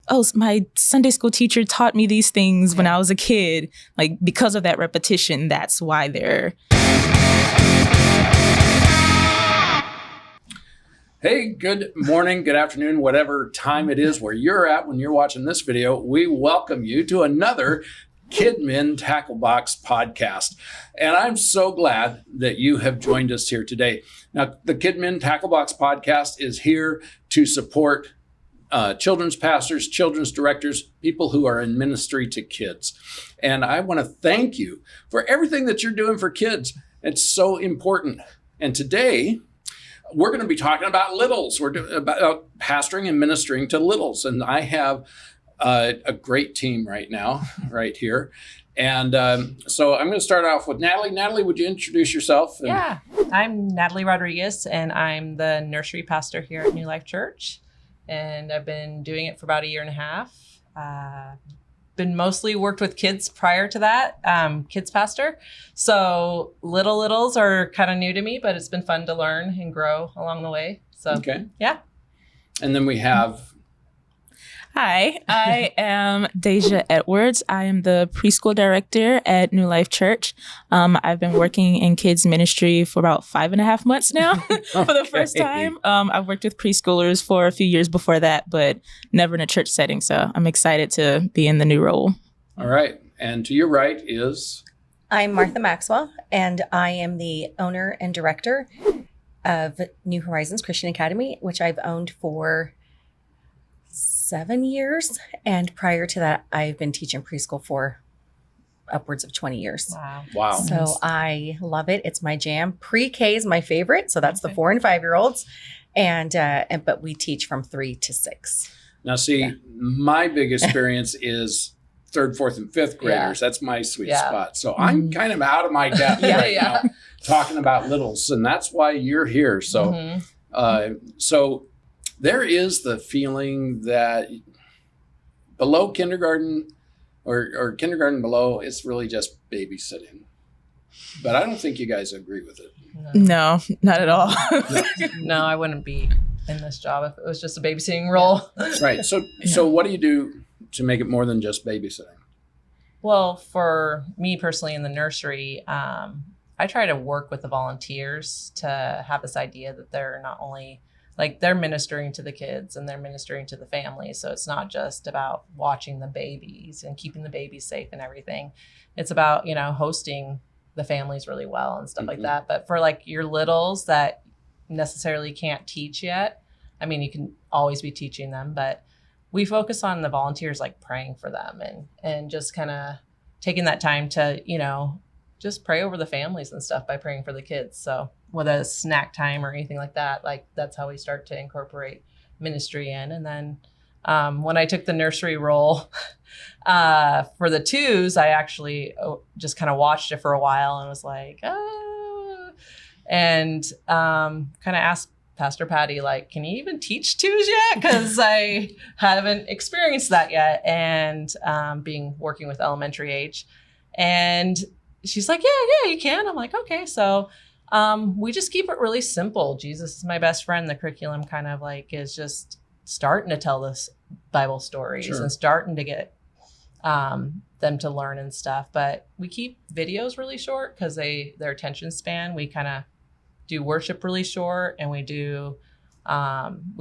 oh, my Sunday school teacher taught me these things when I was a kid. Like, because of that repetition, that's why they're... Hey, good morning, good afternoon, whatever time it is where you're at when you're watching this video. We welcome you to another Kidmin Tackle Box Podcast. And I'm so glad that you have joined us here today. Now, the Kidmin Tackle Box Podcast is here to support children's pastors, children's directors, people who are in ministry to kids. And I want to thank you for everything that you're doing for kids. It's so important. And today, we're going to be talking about littles. We're about pastoring and ministering to littles. And I have a great team right now, right here. And so I'm going to start off with Natalie. Natalie, would you introduce yourself? Yeah, I'm Natalie Rodriguez, and I'm the nursery pastor here at New Life Church. And I've been doing it for about 1.5 years. Been mostly worked with kids prior to that, kids pastor. So littles are kind of new to me, but it's been fun to learn and grow along the way. So, okay. Yeah. And then we have... Hi, I am Deja Edwards. I am the preschool director at New Life Church. I've been working in kids ministry for about 5.5 months now for the first time. I've worked with preschoolers for a few years before that, but never in a church setting. So I'm excited to be in the new role. All right. And to your right is... I'm Martha Maxwell, and I am the owner and director of New Horizons Christian Academy, which I've owned for 7 years. And prior to that, I've been teaching preschool for upwards of 20 years. Wow. So I love it. It's my jam. Pre-K is my favorite. So that's the 4 and 5 year olds. But we teach from 3 to 6. Now, see, my big experience is 3rd, 4th, and 5th graders. That's my sweet spot. So I'm kind of out of my depth now talking about littles, and that's why you're here. So, so there is the feeling that below kindergarten or kindergarten below, it's really just babysitting. But I don't think you guys agree with it. No, not at all. No, I wouldn't be in this job if it was just a babysitting role. Right. So what do you do to make it more than just babysitting? Well, for me personally in the nursery, I try to work with the volunteers to have this idea that they're not only they're ministering to the kids and they're ministering to the families. So it's not just about watching the babies and keeping the babies safe and everything. It's about, hosting the families really well and stuff like that. But for your littles that necessarily can't teach yet, I mean, you can always be teaching them, but we focus on the volunteers, praying for them and just kind of taking that time to, just pray over the families and stuff by praying for the kids. So whether it's snack time or anything like that, that's how we start to incorporate ministry in. And then when I took the nursery role for the 2s, I actually just kind of watched it for a while and was like, and kind of asked Pastor Patty, can you even teach 2s yet? Because I haven't experienced that yet. And working with elementary age. And she's like, yeah, you can. I'm like, okay. So we just keep it really simple. Jesus is my best friend. The curriculum kind of is just starting to tell this Bible stories and starting to get them to learn and stuff. But we keep videos really short because their attention span, we kind of do worship really short, and we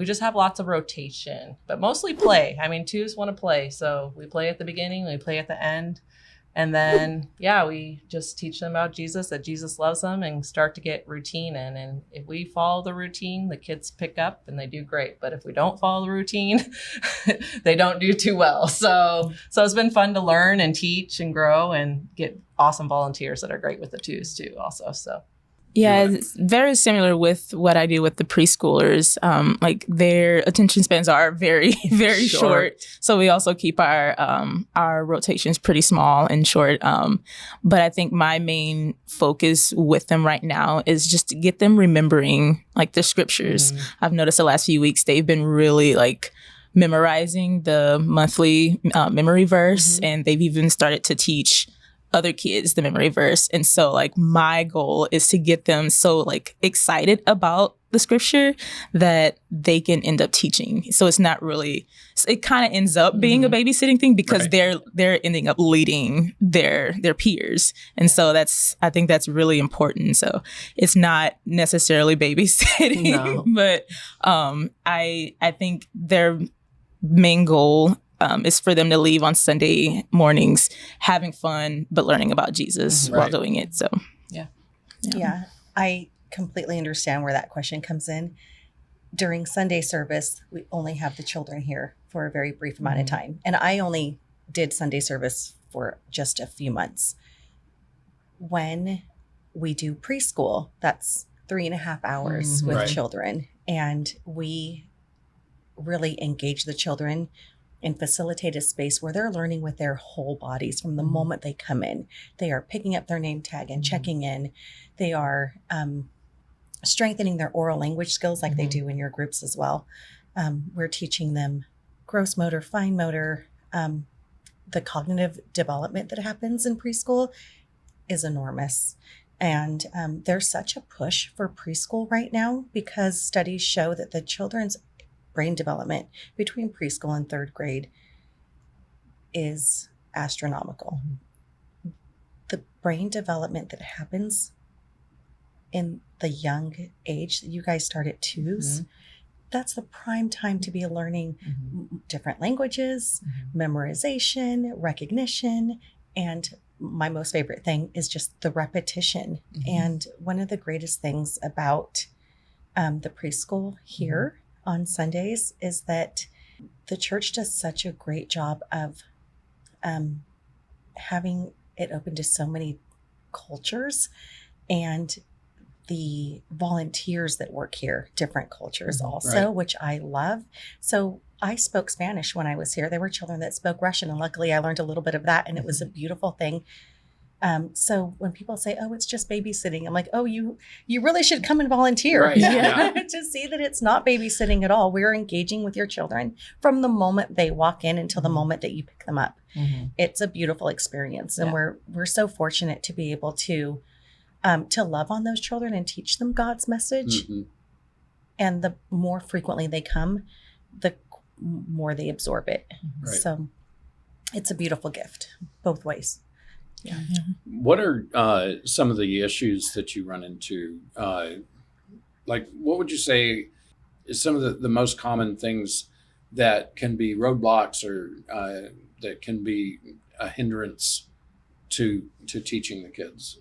just have lots of rotation, but mostly play. I mean, 2s want to play. So we play at the beginning, we play at the end. And then, we just teach them about Jesus, that Jesus loves them, and start to get routine in. And if we follow the routine, the kids pick up and they do great. But if we don't follow the routine, they don't do too well. So it's been fun to learn and teach and grow and get awesome volunteers that are great with the 2s too also. So. Yeah, it's very similar with what I do with the preschoolers. Their attention spans are very, very short. So we also keep our rotations pretty small and short. But I think my main focus with them right now is just to get them remembering the scriptures. I've noticed the last few weeks they've been really memorizing the monthly memory verse, and they've even started to teach other kids the memory verse. And so like my goal is to get them so like excited about the scripture that they can end up teaching. So it's not really, it kind of ends up being a babysitting thing because they're ending up leading their peers. And so I think that's really important. So it's not necessarily babysitting, but I think their main goal is for them to leave on Sunday mornings having fun, but learning about Jesus while doing it. So, yeah. I completely understand where that question comes in. During Sunday service, we only have the children here for a very brief amount of time. And I only did Sunday service for just a few months. When we do preschool, that's 3.5 hours with children. And we really engage the children and facilitate a space where they're learning with their whole bodies from the moment they come in. They are picking up their name tag and checking in. They are strengthening their oral language skills like they do in your groups as well. We're teaching them gross motor, fine motor. The cognitive development that happens in preschool is enormous. And there's such a push for preschool right now because studies show that the children's brain development between preschool and 3rd grade is astronomical. The brain development that happens in the young age that you guys start at 2s, that's the prime time to be learning different languages, memorization, recognition, and my most favorite thing is just the repetition. And one of the greatest things about the preschool here on Sundays is that the church does such a great job of having it open to so many cultures, and the volunteers that work here, different cultures also, which I love. So I spoke Spanish when I was here. There were children that spoke Russian, and luckily I learned a little bit of that, and it was a beautiful thing. So when people say, oh, it's just babysitting, I'm like, oh, you really should come and volunteer to see that it's not babysitting at all. We're engaging with your children from the moment they walk in until the moment that you pick them up. It's a beautiful experience. And we're so fortunate to be able to love on those children and teach them God's message. And the more frequently they come, the more they absorb it. So it's a beautiful gift both ways. What are some of the issues that you run into? Like, what would you say is some of the most common things that can be roadblocks or that can be a hindrance to teaching the kids?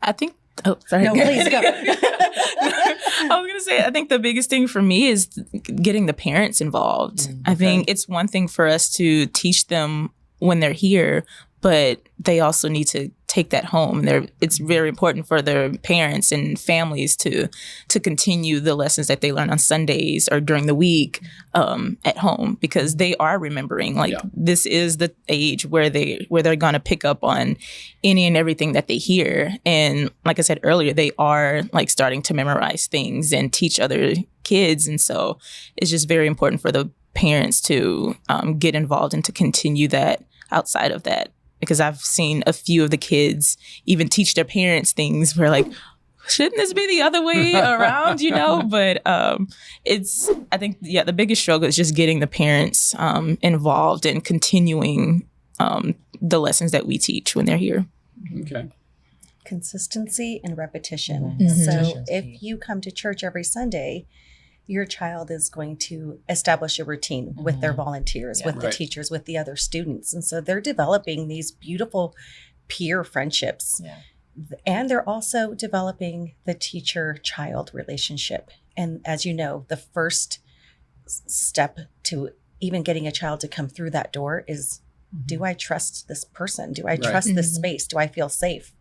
I think, oh, sorry. No, please go. I was going to say, I think the biggest thing for me is getting the parents involved. I think it's one thing for us to teach them when they're here, but they also need to take that home. It's very important for their parents and families to continue the lessons that they learn on Sundays or during the week at home, because they are remembering. Like this is the age where they're going to pick up on any and everything that they hear. And like I said earlier, they are like starting to memorize things and teach other kids. And so it's just very important for the parents to get involved and to continue that outside of that. Because I've seen a few of the kids even teach their parents things where like, shouldn't this be the other way around, But I think, the biggest struggle is just getting the parents involved and continuing the lessons that we teach when they're here. Okay. Consistency and repetition. So if you come to church every Sunday, your child is going to establish a routine with their volunteers, with the teachers, with the other students. And so they're developing these beautiful peer friendships. And they're also developing the teacher-child relationship. And as you know, the first step to even getting a child to come through that door is, do I trust this person? Do I trust this space? Do I feel safe?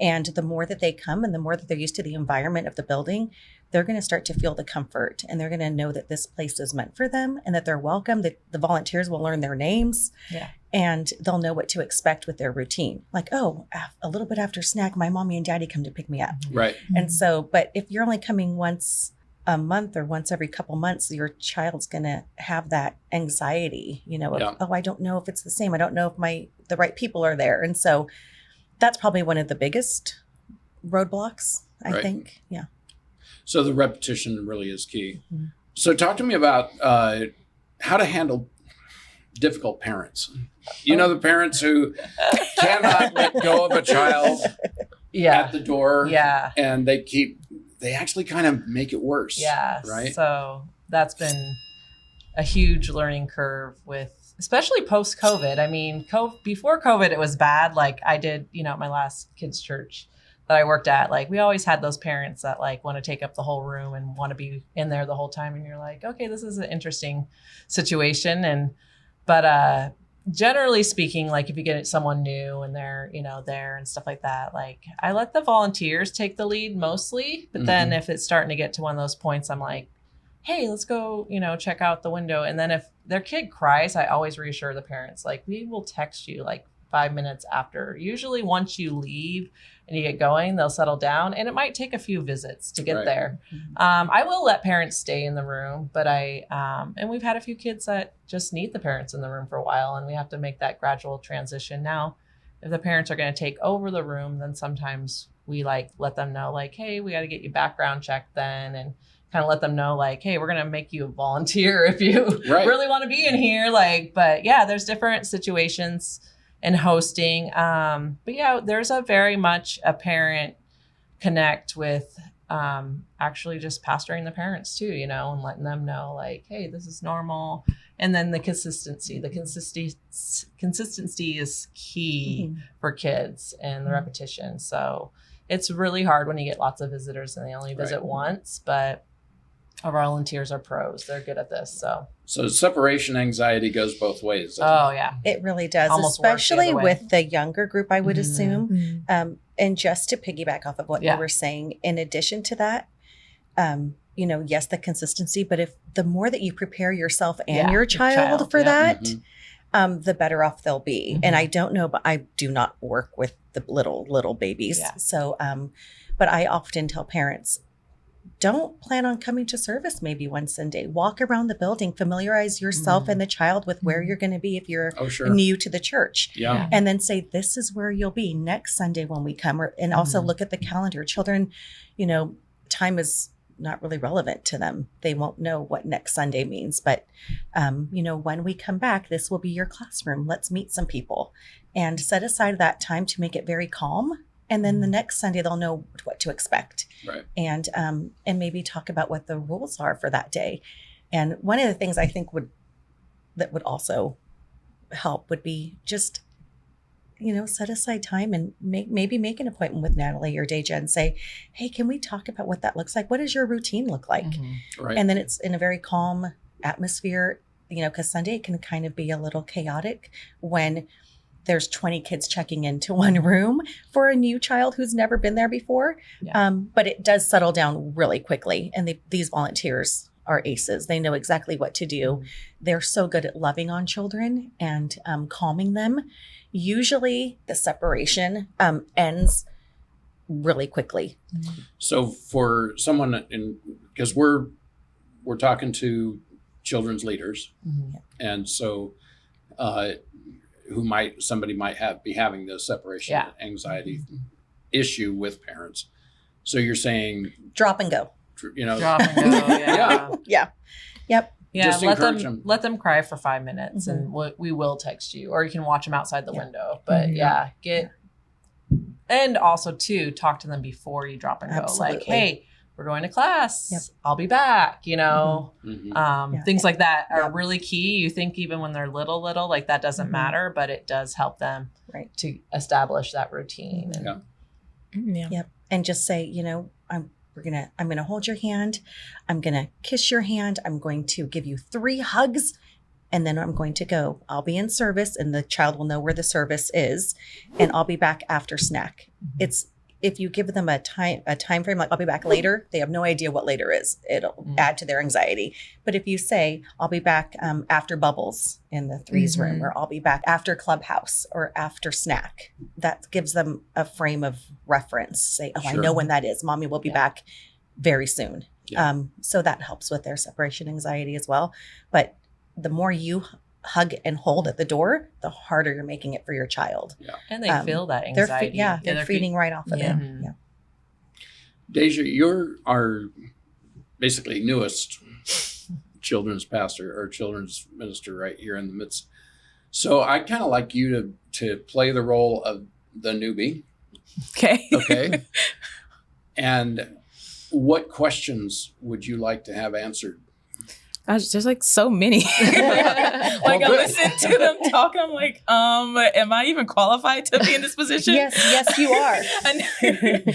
And the more that they come and the more that they're used to the environment of the building, they're going to start to feel the comfort, and they're going to know that this place is meant for them and that they're welcome, that the volunteers will learn their names and they'll know what to expect with their routine. Like, oh, a little bit after snack, my mommy and daddy come to pick me up. And so, but if you're only coming once a month or once every couple months, your child's going to have that anxiety, of, oh, I don't know if it's the same. I don't know if the right people are there. And so that's probably one of the biggest roadblocks, I Right. think. Yeah. So the repetition really is key. Mm-hmm. So talk to me about how to handle difficult parents. You know, the parents who cannot let go of a child at the door. Yeah. And they actually kind of make it worse. Yeah. Right. So that's been a huge learning curve especially post COVID. I mean, before COVID, it was bad. Like I did, at my last kids' church that I worked at, like we always had those parents that like want to take up the whole room and want to be in there the whole time. And you're like, okay, this is an interesting situation. But generally speaking, like if you get someone new and they're, there and stuff like that, like I let the volunteers take the lead mostly. But then if it's starting to get to one of those points, I'm like, hey, let's go, check out the window. And then if their kid cries, I always reassure the parents, like we will text you like 5 minutes after. Usually once you leave and you get going, they'll settle down, and it might take a few visits to get there. I will let parents stay in the room, but and we've had a few kids that just need the parents in the room for a while, and we have to make that gradual transition. Now, if the parents are going to take over the room, then sometimes we like let them know like, hey, we got to get you background checked then, and kind of let them know like, hey, we're going to make you a volunteer if you really want to be in here. But yeah, there's different situations in hosting. But yeah, there's a very much a parent connect with actually just pastoring the parents too, and letting them know like, hey, this is normal. And then the consistency is key for kids, and the repetition. So it's really hard when you get lots of visitors and they only visit once, but our volunteers are pros. They're good at this. So separation anxiety goes both ways. Yeah. It really does, Almost especially works the other way. with the younger group, I would assume. And just to piggyback off of what you were saying, in addition to that, yes, the consistency, but if the more that you prepare yourself and your child for that, the better off they'll be. And I don't know, but I do not work with the little babies. Yeah. So, but I often tell parents, don't plan on coming to service maybe one Sunday. Walk around the building, familiarize yourself and the child with where you're going to be if you're new to the church. Yeah. And then say, this is where you'll be next Sunday when we come. And also look at the calendar. Children, time is not really relevant to them. They won't know what next Sunday means. But, when we come back, this will be your classroom. Let's meet some people. And set aside that time to make it very calm. And then the next Sunday, they'll know what to expect. Right. And maybe talk about what the rules are for that day. And one of the things I think would also help would be just, set aside time and maybe make an appointment with Natalie or Deja and say, hey, can we talk about what that looks like? What does your routine look like? Right. And then it's in a very calm atmosphere, because Sunday can kind of be a little chaotic when there's 20 kids checking into one room for a new child who's never been there before. Yeah. But it does settle down really quickly. And these volunteers are aces. They know exactly what to do. They're so good at loving on children and calming them. Usually the separation ends really quickly. So for someone, because we're talking to children's leaders, and so somebody might be having this separation anxiety issue with parents. So you're saying drop and go. Drop and go. Yeah. Yep. Yeah, Just encourage them. Let them cry for 5 minutes, and we will text you, or you can watch them outside the window. But and also too, talk to them before you drop and go. Absolutely. Like, hey, we're going to class. Yep. I'll be back. Things like that are really key. You think even when they're little, like that doesn't matter, but it does help them to establish that routine. Yep. And just say, I'm going to hold your hand. I'm going to kiss your hand. I'm going to give you 3 hugs, and then I'm going to go. I'll be in service, and the child will know where the service is, and I'll be back after snack. It's, if you give them a time frame, like I'll be back later, they have no idea what later is. It'll add to their anxiety. But if you say, I'll be back after bubbles in the 3's room, or I'll be back after clubhouse or after snack, that gives them a frame of reference. Say, I know when that is. Mommy will be back very soon. So that helps with their separation anxiety as well. But the more you hug and hold at the door, the harder you're making it for your child. Yeah. And they feel that anxiety. They're feeding right off of it. Yeah. Deja, you're our basically newest children's pastor or children's minister right here in the midst. So I'd kind of like you to play the role of the newbie. Okay. Okay. And what questions would you like to have answered? Gosh, there's like so many. Like I listen to them talk, and I'm like, am I even qualified to be in this position? Yes, you are.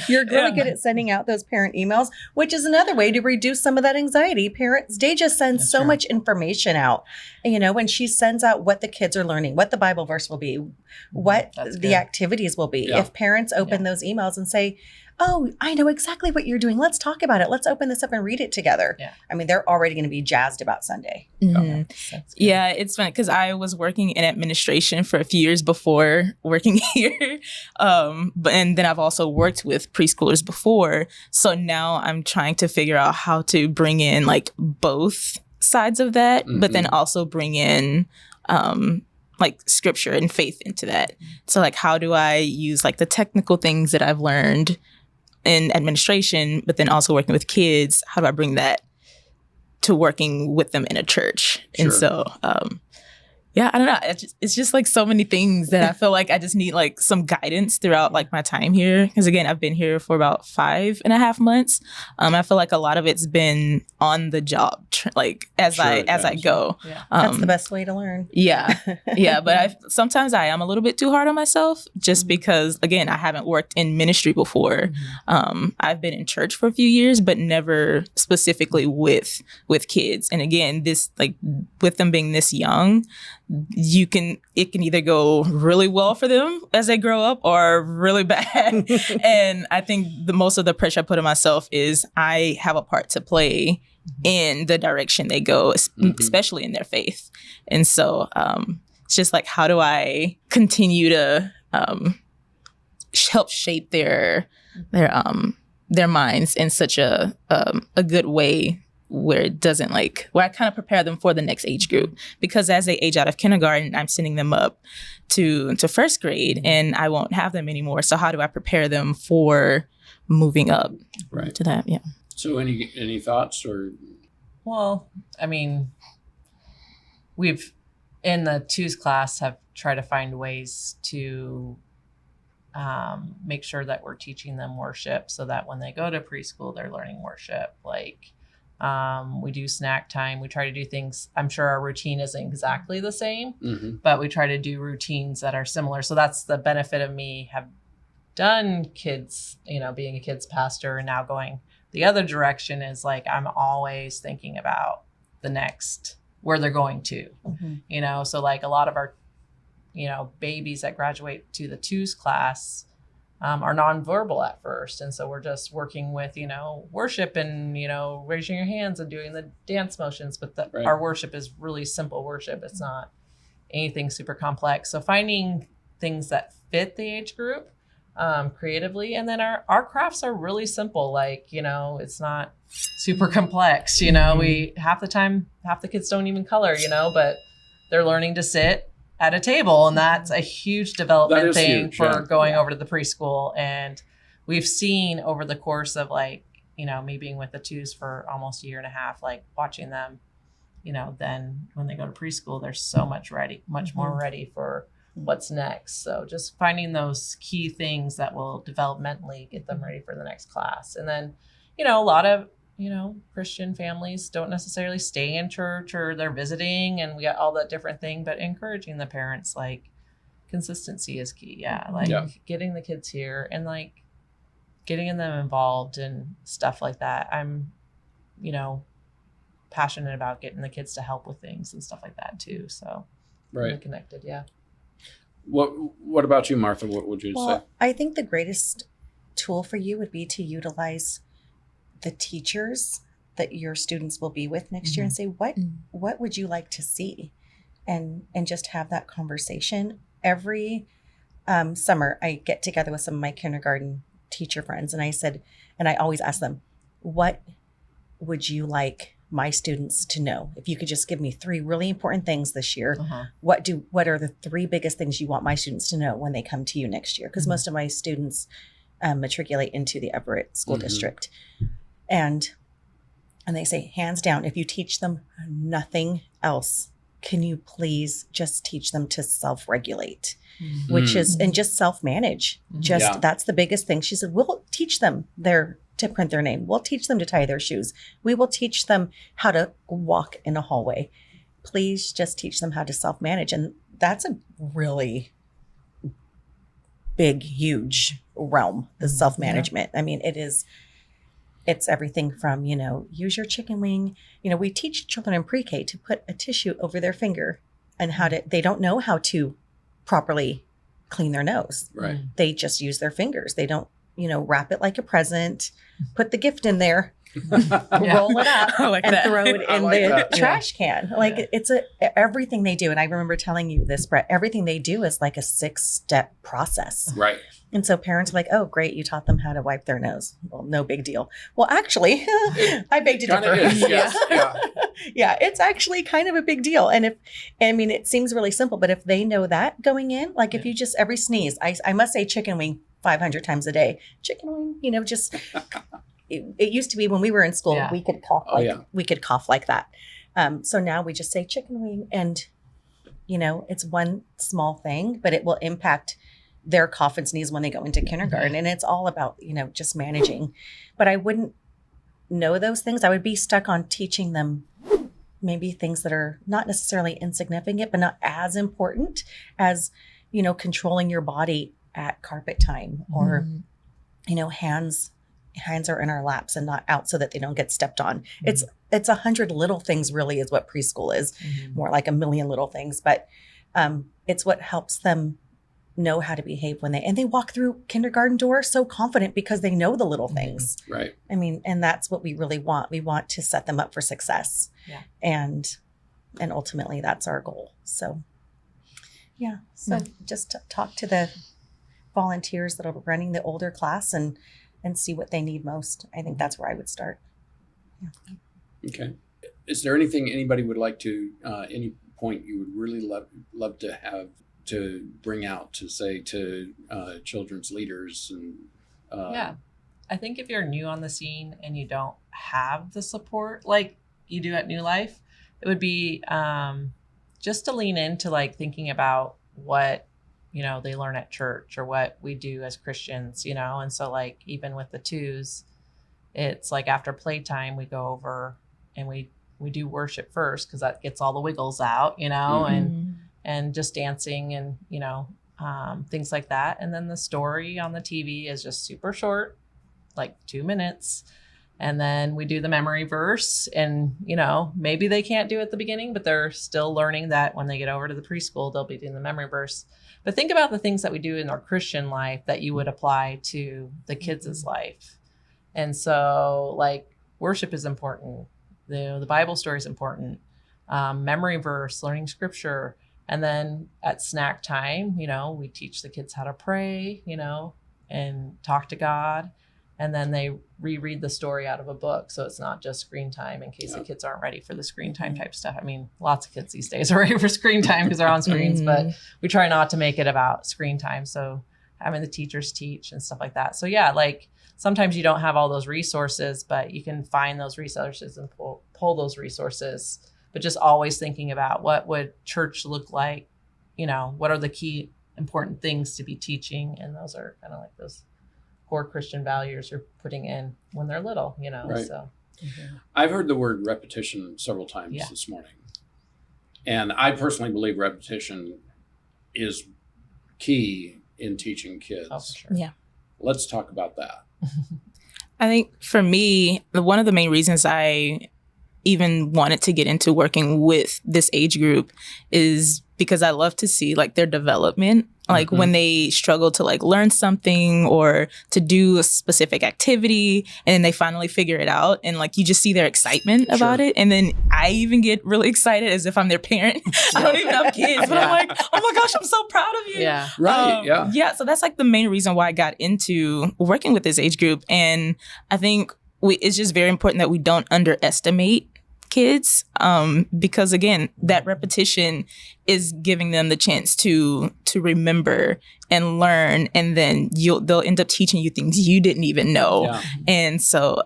You're really good at sending out those parent emails, which is another way to reduce some of that anxiety. Parents, Deja sends so much information out, when she sends out what the kids are learning, what the Bible verse will be, what the activities will be. Yeah. If parents open those emails and say, oh, I know exactly what you're doing. Let's talk about it. Let's open this up and read it together. Yeah. I mean, they're already going to be jazzed about Sunday. Mm-hmm. Yeah, it's funny because I was working in administration for a few years before working here. And then I've also worked with preschoolers before. So now I'm trying to figure out how to bring in like both sides of that, but then also bring in like scripture and faith into that. So like, how do I use like the technical things that I've learned in administration, but then also working with kids? How do I bring that to working with them in a church? Sure. And so, I don't know. It's just like so many things that I feel like I just need like some guidance throughout like my time here. Because again, I've been here for about 5.5 months. I feel like a lot of it's been on the job, like as I go. Yeah. That's the best way to learn. Yeah. But sometimes I am a little bit too hard on myself just because, again, I haven't worked in ministry before. I've been in church for a few years, but never specifically with kids. And again, this like with them being this young, it can either go really well for them as they grow up or really bad. And I think the most of the pressure I put on myself is I have a part to play in the direction they go, especially in their faith. And so it's just like, how do I continue to help shape their minds in such a good way where it doesn't where I kind of prepare them for the next age group, because as they age out of kindergarten, I'm sending them up to first grade and I won't have them anymore. So how do I prepare them for moving up to that? Yeah. So any thoughts or? Well, I mean, we've in the twos class have tried to find ways to make sure that we're teaching them worship so that when they go to preschool, they're learning worship. We do snack time. We try to do things. I'm sure our routine isn't exactly the same, but we try to do routines that are similar. So that's the benefit of me have done kids, being a kids pastor, and now going the other direction is like, I'm always thinking about the next, where they're going to, so like a lot of our, babies that graduate to the twos class are nonverbal at first. And so we're just working with, worship and, raising your hands and doing the dance motions. But our worship is really simple worship. It's not anything super complex. So finding things that fit the age group creatively. And then our crafts are really simple. It's not super complex. We half the kids don't even color, but they're learning to sit at a table, and that's a huge development thing for going over to the preschool. And we've seen over the course of me being with the twos for almost a year and a half, watching them, then when they go to preschool, they're so much more ready for what's next. So just finding those key things that will developmentally get them ready for the next class. And then, a lot of Christian families don't necessarily stay in church, or they're visiting, and we got all that different thing, but encouraging the parents, consistency is key. Getting the kids here and getting them involved and stuff like that. I'm, passionate about getting the kids to help with things and stuff like that too. So really connected. Yeah. What about you, Martha? What would you say? I think the greatest tool for you would be to utilize the teachers that your students will be with next year and say, what would you like to see? And just have that conversation. Every summer, I get together with some of my kindergarten teacher friends, and I always ask them, what would you like my students to know? If you could just give me 3 really important things this year, what are the 3 biggest things you want my students to know when they come to you next year? Because most of my students matriculate into the Everett School District. And they say, hands down, if you teach them nothing else, can you please just teach them to self-regulate, which is, and just self-manage. That's the biggest thing. She said, we'll teach them to print their name. We'll teach them to tie their shoes. We will teach them how to walk in a hallway. Please just teach them how to self-manage. And that's a really big, huge realm, the self-management. I mean, it's everything from, use your chicken wing. We teach children in pre-K to put a tissue over their finger and they don't know how to properly clean their nose. Right. They just use their fingers. They don't, wrap it like a present, put the gift in there, roll it up and throw it in the trash can. It's everything they do. And I remember telling you this, Brett, everything they do is like a 6-step process. Right. And so parents are like, oh, great, you taught them how to wipe their nose. Well, no big deal. Well, actually, I beg to differ. Yeah, it's actually kind of a big deal. And it seems really simple, but if they know that going in, like if you just every sneeze, I must say chicken wing 500 times a day. Chicken wing, just it used to be when we were in school, we could cough we could cough like that. So now we just say chicken wing, and it's one small thing, but it will impact their cough and sneeze when they go into kindergarten. And it's all about, just managing. But I wouldn't know those things. I would be stuck on teaching them maybe things that are not necessarily insignificant, but not as important as, controlling your body at carpet time, or, hands are in our laps and not out so that they don't get stepped on. It's 100 little things really is what preschool is, more like a million little things. But it's what helps them know how to behave when they walk through kindergarten door so confident because they know the little things. Right. I mean, and that's what we really want. We want to set them up for success. Yeah. And ultimately that's our goal. So just talk to the volunteers that are running the older class and see what they need most. I think that's where I would start. Yeah. Okay. Is there anything anybody would like to, any point you would really love to have to bring out to say to children's leaders? And I think if you're new on the scene and you don't have the support like you do at New Life, it would be just to lean into thinking about what they learn at church or what we do as Christians, and so even with the twos, it's after playtime we go over and we do worship first because that gets all the wiggles out, and just dancing and, things like that. And then the story on the TV is just super short, 2 minutes. And then we do the memory verse and, maybe they can't do it at the beginning, but they're still learning that when they get over to the preschool, they'll be doing the memory verse. But think about the things that we do in our Christian life that you would apply to the kids' life. And so worship is important. The Bible story is important. Memory verse, learning scripture. And then at snack time, we teach the kids how to pray, and talk to God. And then they reread the story out of a book. So it's not just screen time in case the kids aren't ready for the screen time type stuff. I mean, lots of kids these days are ready for screen time because they're on screens, but we try not to make it about screen time. So having the teachers teach and stuff like that. So sometimes you don't have all those resources, but you can find those resources and pull those resources. But just always thinking about what would church look like, what are the key important things to be teaching. And those are kind of those core Christian values you're putting in when they're little, Right. So. I've heard the word repetition several times this morning. And I personally believe repetition is key in teaching kids. Oh, for sure. Yeah. Let's talk about that. I think for me, one of the main reasons I even wanted to get into working with this age group is because I love to see their development, when they struggle to learn something or to do a specific activity and then they finally figure it out and you just see their excitement about it. And then I even get really excited as if I'm their parent. I don't even have kids, but I'm oh my gosh, I'm so proud of you. Yeah. Right. Yeah. So that's the main reason why I got into working with this age group. And I think it's just very important that we don't underestimate kids, because again, that repetition is giving them the chance to remember and learn, and then they'll end up teaching you things you didn't even know. Yeah. And so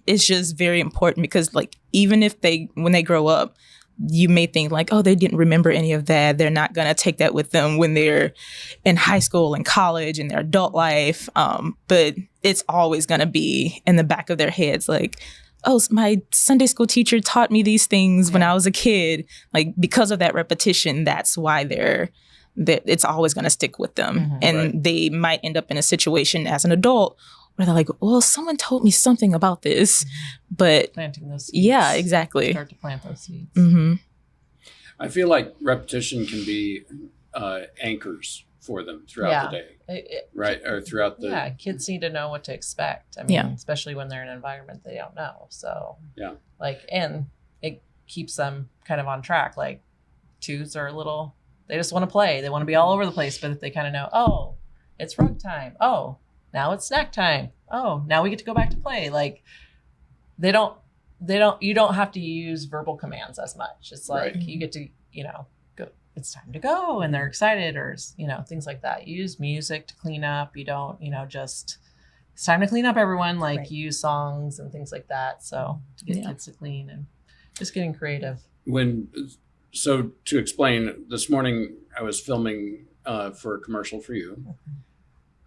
it's just very important, because like, even if when they grow up, you may think like, oh, they didn't remember any of that. They're not going to take that with them when they're in high school and college and their adult life. But it's always going to be in the back of their heads. Like, oh, my Sunday school teacher taught me these things when I was a kid. Like, because of that repetition, that's why it's always going to stick with them. And they might end up in a situation as an adult where they're like, well, someone told me something about this, but planting those seeds. Yeah, exactly. Start to plant those seeds. I feel like repetition can be anchors for them throughout the day, right? Or throughout the... Yeah, kids need to know what to expect. I mean, especially when they're in an environment they don't know. So, and it keeps them kind of on track. Like, twos are they just want to play. They want to be all over the place, but if they kind of know, oh, it's rug time. Oh, now it's snack time. Oh, now we get to go back to play. Like, you don't have to use verbal commands as much. It's like you get to, go, it's time to go, and they're excited, or, things like that. You use music to clean up. You don't, just, it's time to clean up, everyone. Like, use songs and things like that. So to get kids to clean, and just getting creative. So to explain, this morning I was filming for a commercial for you.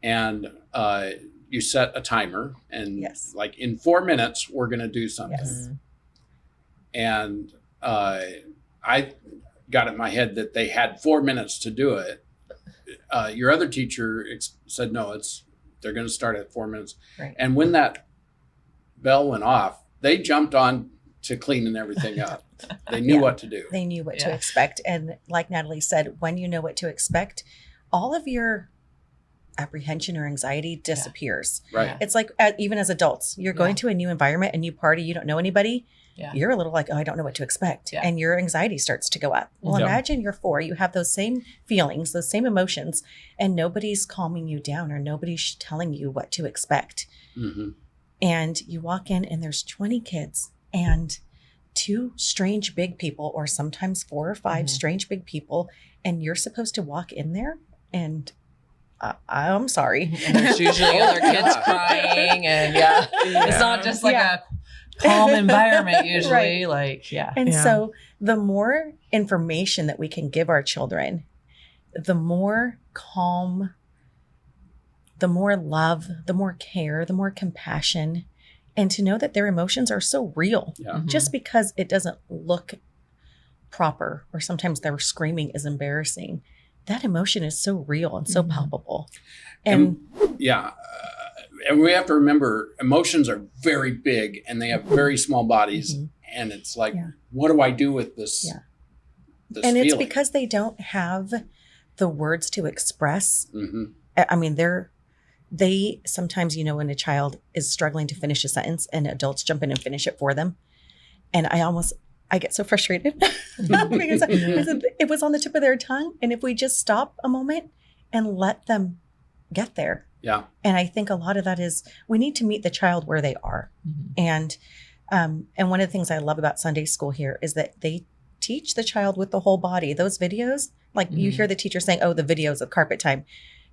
And you set a timer, and like, in 4 minutes, we're going to do something. Yes. And I got in my head that they had 4 minutes to do it. Your other teacher said, no, they're going to start at 4 minutes. Right. And when that bell went off, they jumped on to cleaning everything up. They knew what to do. They knew what to expect. And like Natalie said, when you know what to expect, all of your apprehension or anxiety disappears. Right. It's like, even as adults, you're going to a new environment, a new party, you don't know anybody. You're a little like, oh, I don't know what to expect. And your anxiety starts to go up. Well, imagine you're 4, you have those same feelings, those same emotions, and nobody's calming you down, or nobody's telling you what to expect. And you walk in and there's 20 kids and 2 strange big people, or sometimes 4 or 5 strange big people. And you're supposed to walk in there and I'm sorry. And there's usually other kids crying, and it's not just like a calm environment usually. So the more information that we can give our children, the more calm, the more love, the more care, the more compassion, and to know that their emotions are so real. Just because it doesn't look proper, or sometimes their screaming is embarrassing, that emotion is so real and so palpable. And and we have to remember, emotions are very big and they have very small bodies. And it's like, what do I do with this? This and feeling? It's because they don't have the words to express. I mean, they sometimes, when a child is struggling to finish a sentence and adults jump in and finish it for them. And I get so frustrated because it was on the tip of their tongue. And if we just stop a moment and let them get there. And I think a lot of that is, we need to meet the child where they are. And one of the things I love about Sunday school here is that they teach the child with the whole body. Those videos, like you hear the teacher saying, oh, the videos of carpet time.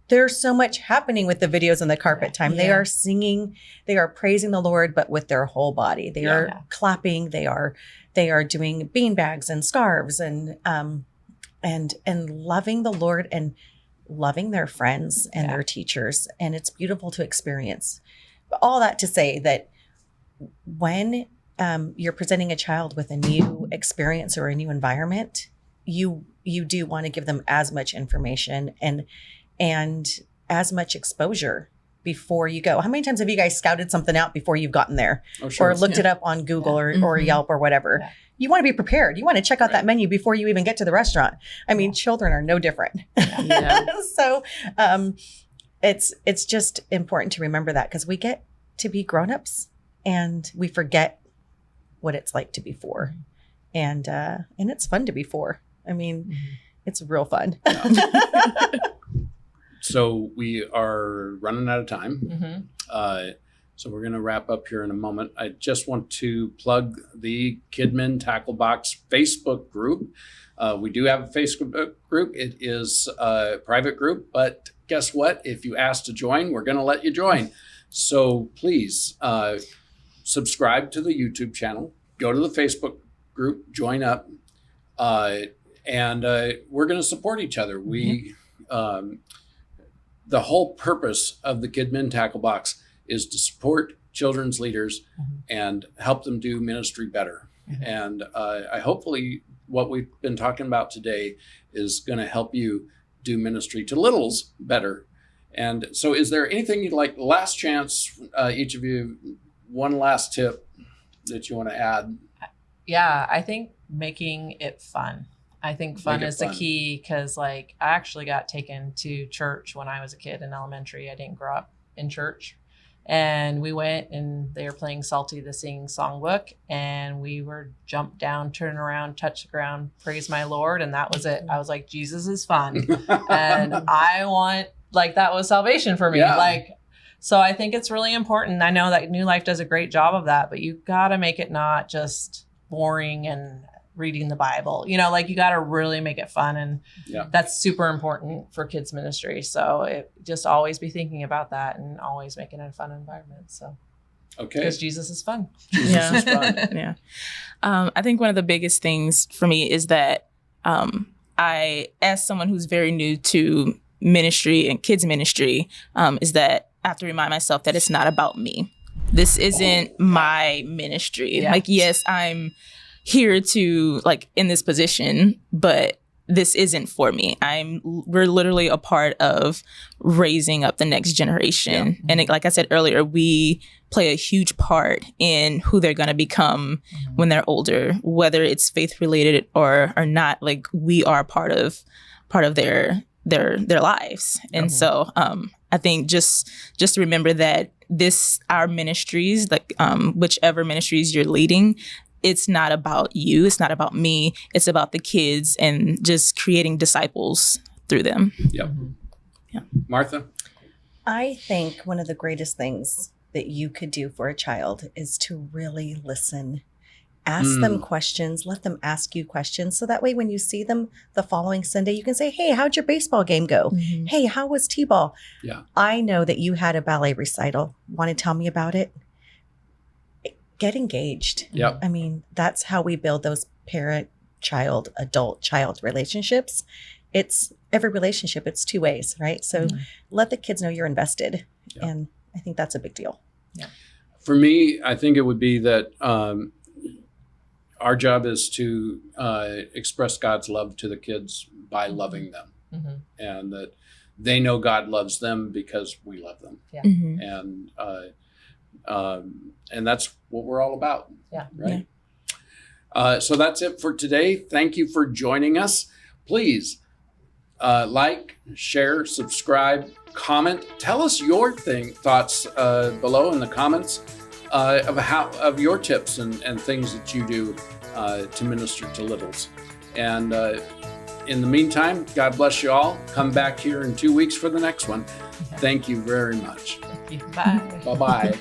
There's so much happening with the videos in the carpet time. They are singing, they are praising the Lord, but with their whole body. They are clapping, they are doing beanbags and scarves and loving the Lord and loving their friends and their teachers. And it's beautiful to experience. But all that to say that when you're presenting a child with a new experience or a new environment, you do want to give them as much information and as much exposure before you go. How many times have you guys scouted something out before you've gotten there? Or looked it up on Google or Yelp or whatever? You want to be prepared. You want to check out that menu before you even get to the restaurant. I mean, children are no different. So it's just important to remember that, because we get to be grown-ups and we forget what it's like to be 4. And it's fun to be 4. I mean, it's real fun. So we are running out of time. So we're going to wrap up here in a moment. I just want to plug the Kidmin Tackle Box Facebook group. We do have a Facebook group. It is a private group, but guess what? If you ask to join, we're going to let you join. So please subscribe to the YouTube channel, go to the Facebook group, join up, and we're going to support each other. We, the whole purpose of the Kidmin Tackle Box is to support children's leaders and help them do ministry better. And I hopefully what we've been talking about today is going to help you do ministry to littles better. And so is there anything you'd like, last chance, each of you, one last tip that you want to add? Yeah, I think making it fun. I think fun is the key, because like I actually got taken to church when I was a kid in elementary. I didn't grow up in church. And we went and they were playing Salty the Singing Songbook, and we were jump down, turn around, touch the ground, praise my Lord. And that was it. I was like, Jesus is fun. And I want, like, that was salvation for me. Yeah. Like, so I think it's really important. I know that New Life does a great job of that, but you got to make it not just boring and reading the Bible, you know, like you got to really make it fun. And that's super important for kids ministry. So just always be thinking about that and always making it a fun environment. So, because Jesus is fun. Jesus is fun. Yeah. I think one of the biggest things for me is that I, as someone who's very new to ministry and kids ministry, is that I have to remind myself that it's not about me. This isn't my ministry. Yeah. Like, yes, I'm here to, like, in this position, but this isn't for me. We're literally a part of raising up the next generation. Yeah. And like I said earlier, we play a huge part in who they're going to become when they're older, whether it's faith related or not. Like, we are part of their lives. And so I think just remember that our ministries, like whichever ministries you're leading, it's not about you. It's not about me. It's about the kids and just creating disciples through them. Yep. Yeah. Martha? I think one of the greatest things that you could do for a child is to really listen. Ask them questions. Let them ask you questions. So that way, when you see them the following Sunday, you can say, hey, how'd your baseball game go? Mm-hmm. Hey, how was T-ball? Yeah. I know that you had a ballet recital. Want to tell me about it? Get engaged. Yep. I mean, that's how we build those parent-child, adult-child relationships. It's every relationship. It's two ways, right? So let the kids know you're invested. Yep. And I think that's a big deal. Yeah. For me, I think it would be that our job is to express God's love to the kids by loving them, and that they know God loves them because we love them. Yeah. And that's what we're all about. Yeah. Right. So that's it for today. Thank you for joining us. Please like, share, subscribe, comment. Tell us your thoughts below in the comments of your tips and things that you do to minister to littles. And in the meantime, God bless you all. Come back here in 2 weeks for the next one. Thank you very much. Thank you. Bye. Bye-bye.